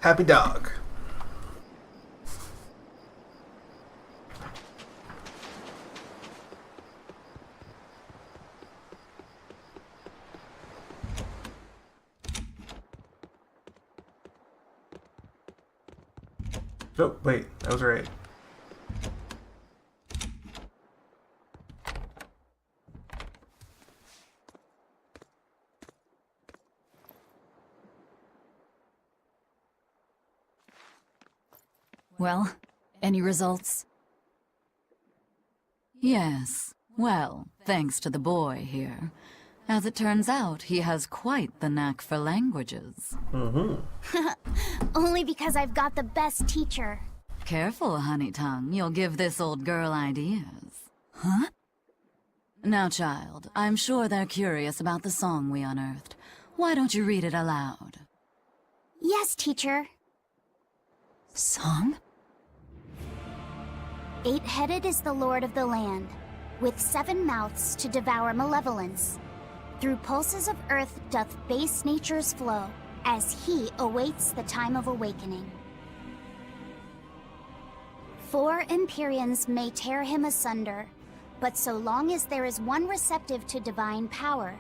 Happy dog. Oh, wait, that was right. Well, any results? Yes. Well, thanks to the boy here. As it turns out, he has quite the knack for languages. Only because I've got the best teacher. Careful, honey tongue. You'll give this old girl ideas. Huh? Now, child, I'm sure they're curious about the song we unearthed. Why don't you read it aloud? Yes, teacher. Song? 8-headed is the lord of the land, with 7 mouths to devour malevolence. Through pulses of earth doth base nature's flow, as he awaits the time of awakening. 4 Empyreans may tear him asunder, but so long as there is one receptive to divine power,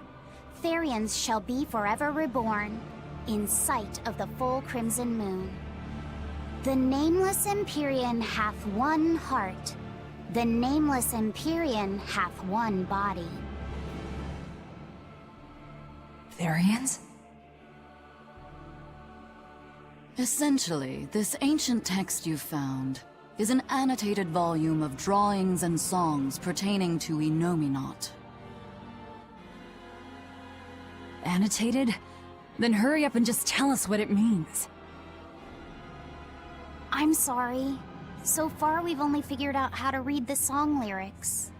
Therians shall be forever reborn, in sight of the full crimson moon. The nameless Empyrean hath one heart. The nameless Empyrean hath one body. Therians? Essentially, this ancient text you found is an annotated volume of drawings and songs pertaining to Innominat. Annotated? Then hurry up and just tell us what it means. I'm sorry. So far, we've only figured out how to read the song lyrics.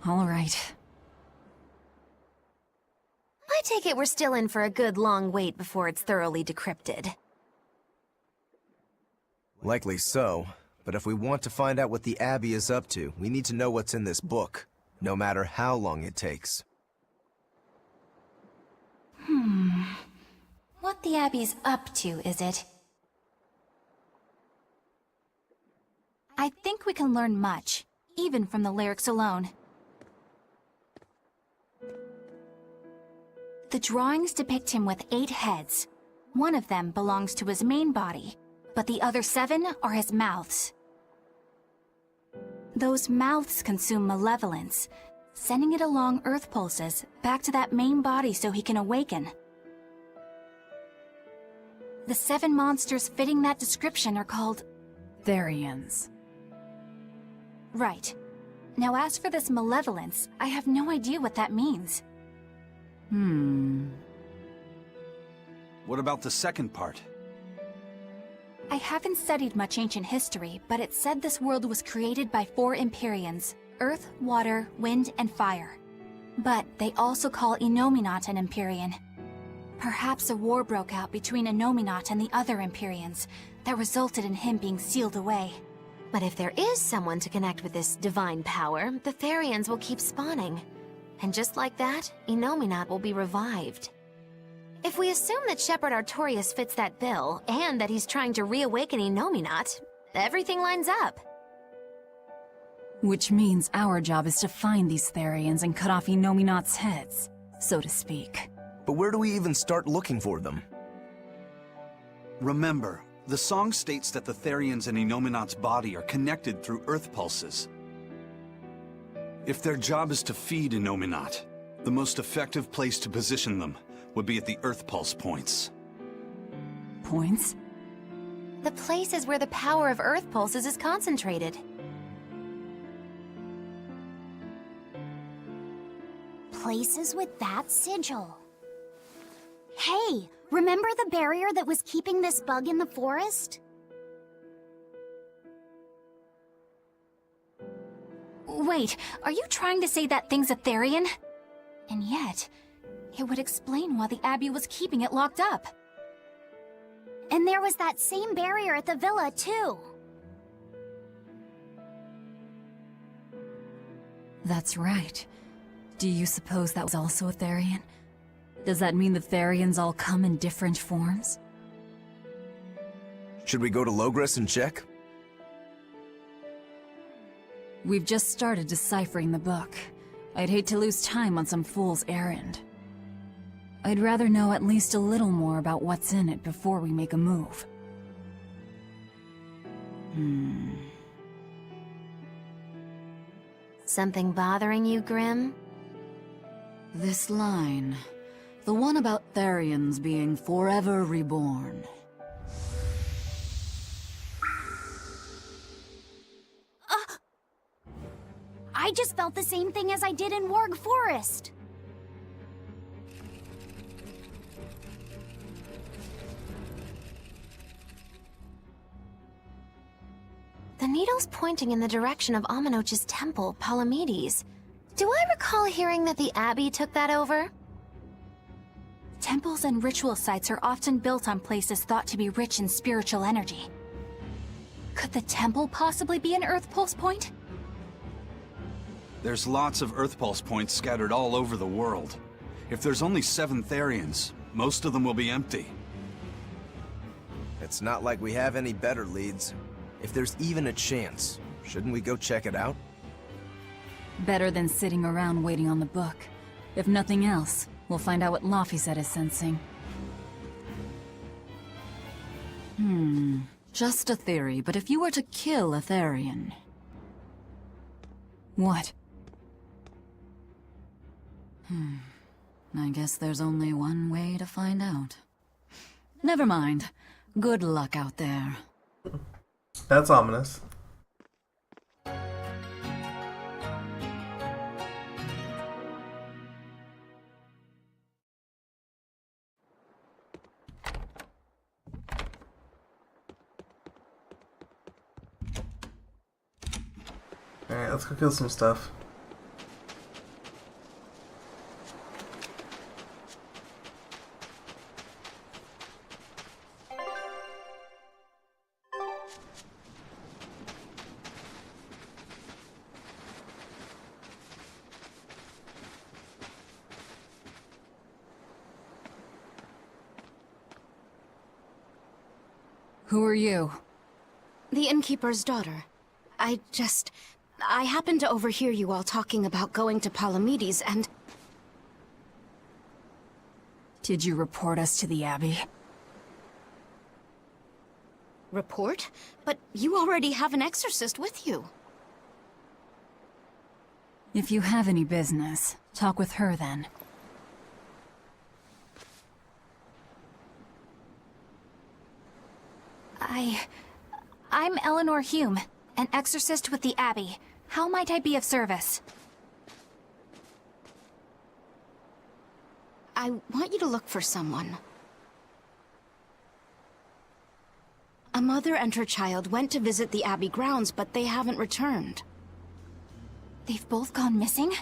All right. I take it we're still in for a good long wait before it's thoroughly decrypted. Likely so, but if we want to find out what the Abbey is up to, we need to know what's in this book, no matter how long it takes. What the Abbey's up to, is it? I think we can learn much, even from the lyrics alone. The drawings depict him with 8 heads. One of them belongs to his main body, but the other 7 are his mouths. Those mouths consume malevolence, sending it along earth pulses back to that main body so he can awaken. The 7 monsters fitting that description are called Therians. Right. Now as for this malevolence, I have no idea what that means. What about the second part? I haven't studied much ancient history, but it said this world was created by 4 Empyreans: earth, water, wind, and fire. But they also call Innominat an Empyrean. Perhaps a war broke out between Innominat and the other Empyreans that resulted in him being sealed away. But if there is someone to connect with this divine power, the Therians will keep spawning. And just like that, Innominat will be revived. If we assume that Shepherd Artorius fits that bill, and that he's trying to reawaken Innominat, everything lines up. Which means our job is to find these Therians and cut off Innominat's heads, so to speak. But where do we even start looking for them? Remember, the song states that the Therians and Innominat's body are connected through earth pulses. If their job is to feed Innominat, the most effective place to position them would be at the earth pulse points. Points? The place is where the power of earth pulses is concentrated. Places with that sigil. Hey, remember the barrier that was keeping this bug in the forest? Wait, are you trying to say that thing's a Therian? And yet, it would explain why the Abbey was keeping it locked up. And there was that same barrier at the villa, too. That's right. Do you suppose that was also a Therian? Does that mean the Therians all come in different forms? Should we go to Logres and check? We've just started deciphering the book. I'd hate to lose time on some fool's errand. I'd rather know at least a little more about what's in it before we make a move. Something bothering you, Grim? This line. The one about Therians being forever reborn. I just felt the same thing as I did in Warg Forest. The needle's pointing in the direction of Aminoch's temple, Palamedes. Do I recall hearing that the Abbey took that over? Temples and ritual sites are often built on places thought to be rich in spiritual energy. Could the temple possibly be an Earth Pulse point? There's lots of Earth Pulse points scattered all over the world. If there's only 7 Therians, most of them will be empty. It's not like we have any better leads. If there's even a chance, shouldn't we go check it out? Better than sitting around waiting on the book. If nothing else, we'll find out what Laphicet is sensing. Just a theory, but if you were to kill a Therian... What? I guess there's only one way to find out. Never mind. Good luck out there. That's ominous. Alright, let's go kill some stuff. Who are you? The innkeeper's daughter. I happened to overhear you all talking about going to Palamedes and... Did you report us to the Abbey? Report? But you already have an exorcist with you. If you have any business, talk with her then. I'm Eleanor Hume, an exorcist with the Abbey. How might I be of service? I want you to look for someone. A mother and her child went to visit the Abbey grounds, but they haven't returned. They've both gone missing?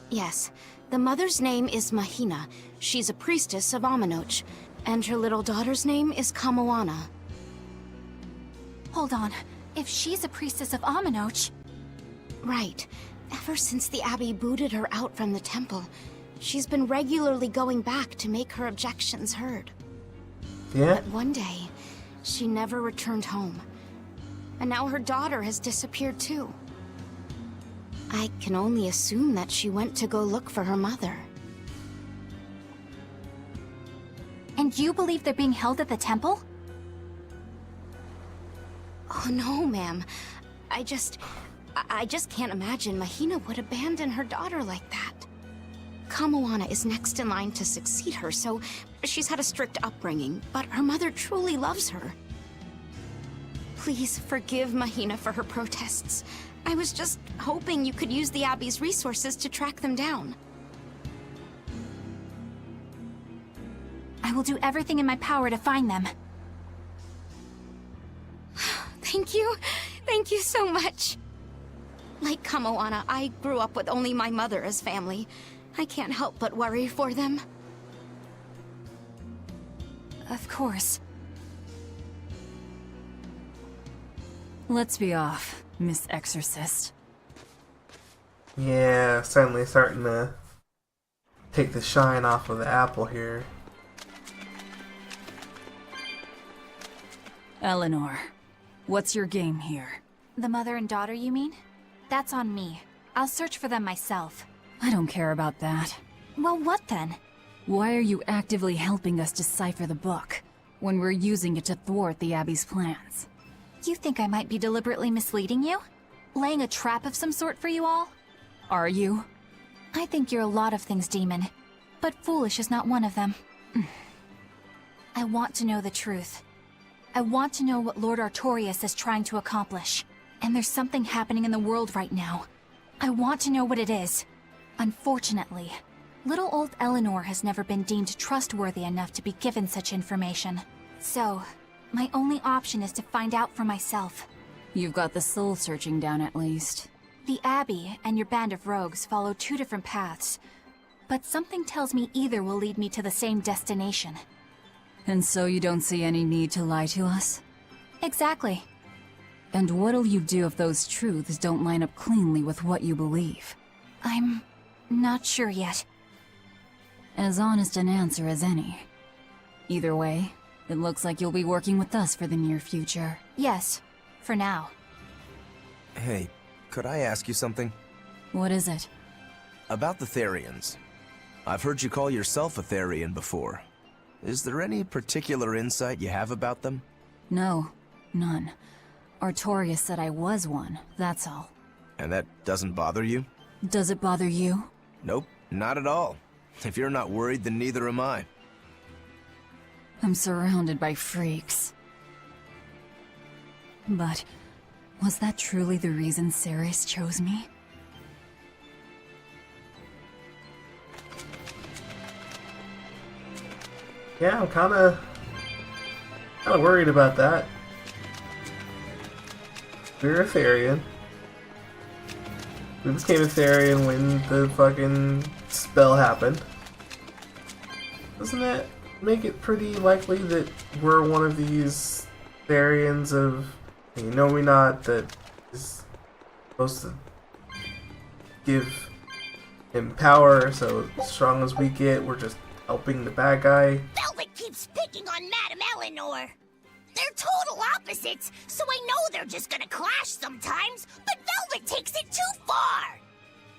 Yes. The mother's name is Mahina. She's a priestess of Aminoch. And her little daughter's name is Kamoana. Hold on. If she's a priestess of Aminoch... Right. Ever since the Abbey booted her out from the temple, she's been regularly going back to make her objections heard. Yeah? But one day, she never returned home. And now her daughter has disappeared too. I can only assume that she went to go look for her mother. And you believe they're being held at the temple? Oh no, ma'am. I just can't imagine Mahina would abandon her daughter like that. Kamoana is next in line to succeed her, so she's had a strict upbringing, but her mother truly loves her. Please forgive Mahina for her protests. I was just hoping you could use the Abbey's resources to track them down. I will do everything in my power to find them. Thank you. Thank you so much. Like Kamoana, I grew up with only my mother as family. I can't help but worry for them. Of course. Let's be off, Miss Exorcist. Yeah, suddenly starting to take the shine off of the apple here. Eleanor, what's your game here? The mother and daughter, you mean? That's on me. I'll search for them myself. I don't care about that. Well, what then? Why are you actively helping us decipher the book, when we're using it to thwart the Abbey's plans? You think I might be deliberately misleading you? Laying a trap of some sort for you all? Are you? I think you're a lot of things, Demon. But foolish is not one of them. I want to know the truth. I want to know what Lord Artorias is trying to accomplish. And there's something happening in the world right now. I want to know what it is. Unfortunately, little old Eleanor has never been deemed trustworthy enough to be given such information. So, my only option is to find out for myself. You've got the soul searching down at least. The Abbey and your band of rogues follow two different paths. But something tells me either will lead me to the same destination. And so you don't see any need to lie to us? Exactly. And what'll you do if those truths don't line up cleanly with what you believe? I'm not sure yet. As honest an answer as any. Either way, it looks like you'll be working with us for the near future. Yes, for now. Hey, could I ask you something? What is it? About the Therians. I've heard you call yourself a Therian before. Is there any particular insight you have about them? No, none. Artorias said I was one, that's all. And that doesn't bother you? Does it bother you? Nope, not at all. If you're not worried, then neither am I. I'm surrounded by freaks. But was that truly the reason Ceres chose me? Yeah, I'm kinda worried about that. We're a Therian. We became a Therian when the fucking spell happened. Doesn't that make it pretty likely that we're one of these Therians of the Innominat that is supposed to give him power, so as strong as we get, we're just helping the bad guy? Velvet keeps picking on Madame Eleanor. They're total opposites, so I know they're just gonna clash sometimes, but Velvet takes it too far!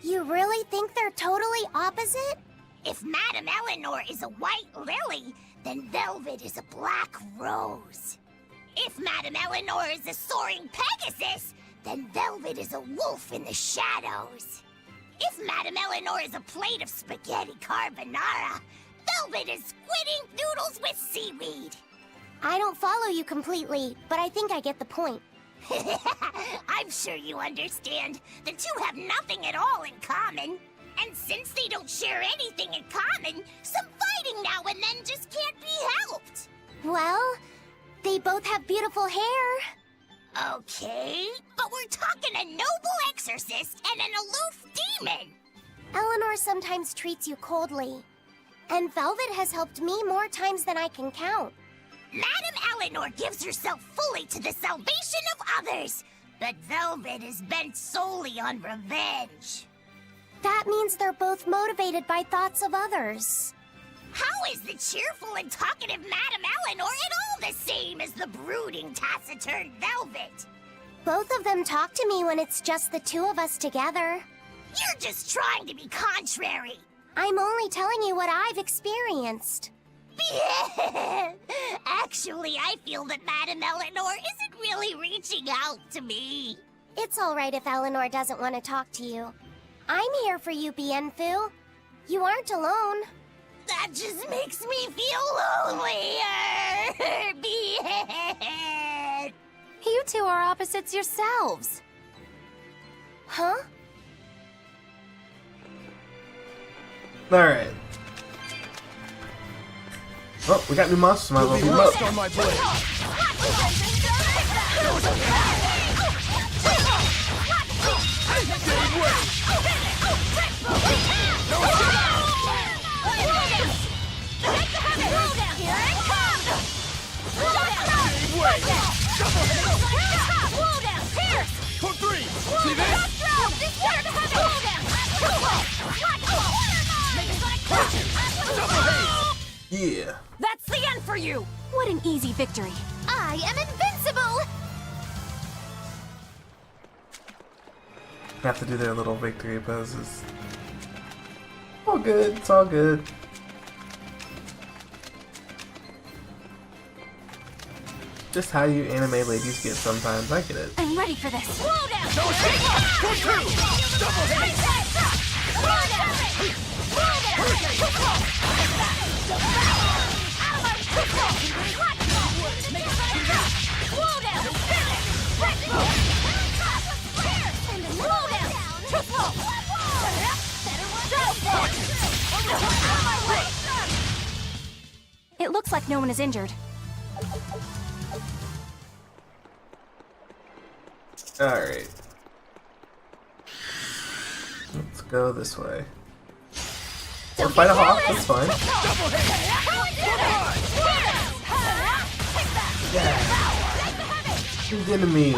You really think they're totally opposite? If Madame Eleanor is a white lily, then Velvet is a black rose. If Madame Eleanor is a soaring Pegasus, then Velvet is a wolf in the shadows. If Madame Eleanor is a plate of spaghetti carbonara, Velvet is squidding noodles with seaweed. I don't follow you completely, but I think I get the point. I'm sure you understand. The two have nothing at all in common. And since they don't share anything in common, some fighting now and then just can't be helped. Well, they both have beautiful hair. Okay, but we're talking a noble exorcist and an aloof demon. Eleanor sometimes treats you coldly, and Velvet has helped me more times than I can count. Madame Eleanor gives herself fully to the salvation of others, but Velvet is bent solely on revenge. That means they're both motivated by thoughts of others. How is the cheerful and talkative Madame Eleanor at all the same as the brooding, taciturn Velvet? Both of them talk to me when it's just the two of us together. You're just trying to be contrary. I'm only telling you what I've experienced. Actually, I feel that Madame Eleanor isn't really reaching out to me. It's alright if Eleanor doesn't want to talk to you. I'm here for you, Bienfu. You aren't alone. That just makes me feel lonelier. Bien. You two are opposites yourselves. Huh? Alright. Oh, we got new monsters. Might as well beat 'em up. on my blade. For three! See this? Yeah. That's the end for you! What an easy victory. I am invincible! Impossible! Have to do their little victory poses. All good, it's all good. Just how you anime ladies get sometimes, I get it. I'm ready for this. Double hit! It looks like no one is injured. Alright. Let's go this way. Or fight a hawk, that's fine. Yeah. Who's enemy?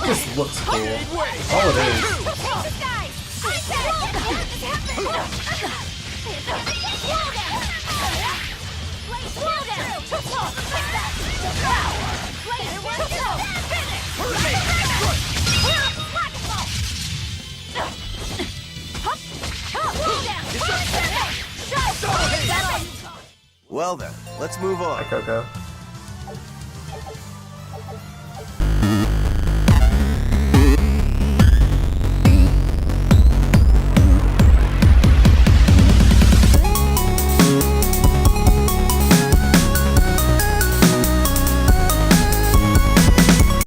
This looks cool. All it is. Well then, let's move on. Hi, Coco.